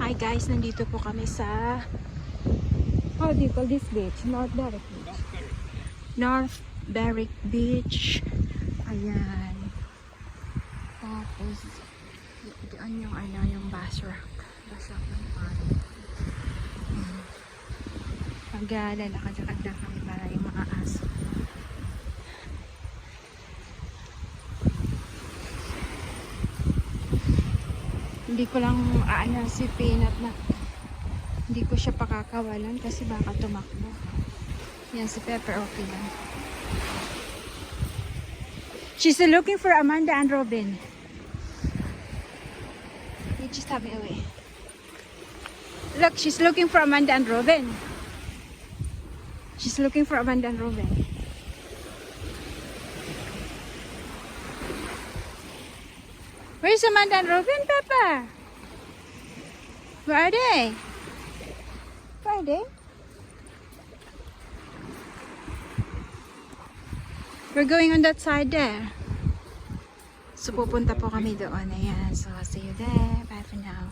Hi guys, nandito po kami sa, how do you call this beach? North Berwick Beach. North Berwick Beach. Ayan. Tapos, diyan yung ano, yung bus rack. Bus rack ng parang. Maglalakad-lakad lang kami para yung mga aso. Hindi ko lang aano si Peanut na hindi ko siya pakakawalan kasi baka tumakbo. Yan si Pepper, okay lang. She's looking for Amanda and Robin. You just have it away. Look, she's looking for Amanda and Robin. She's looking for Amanda and Robin. Where's Amanda and Robin, Peppa? Where are they? Where are they? We're going on that side there. So, pupunta po kami doon. Ayan. So, see you there. Bye for now.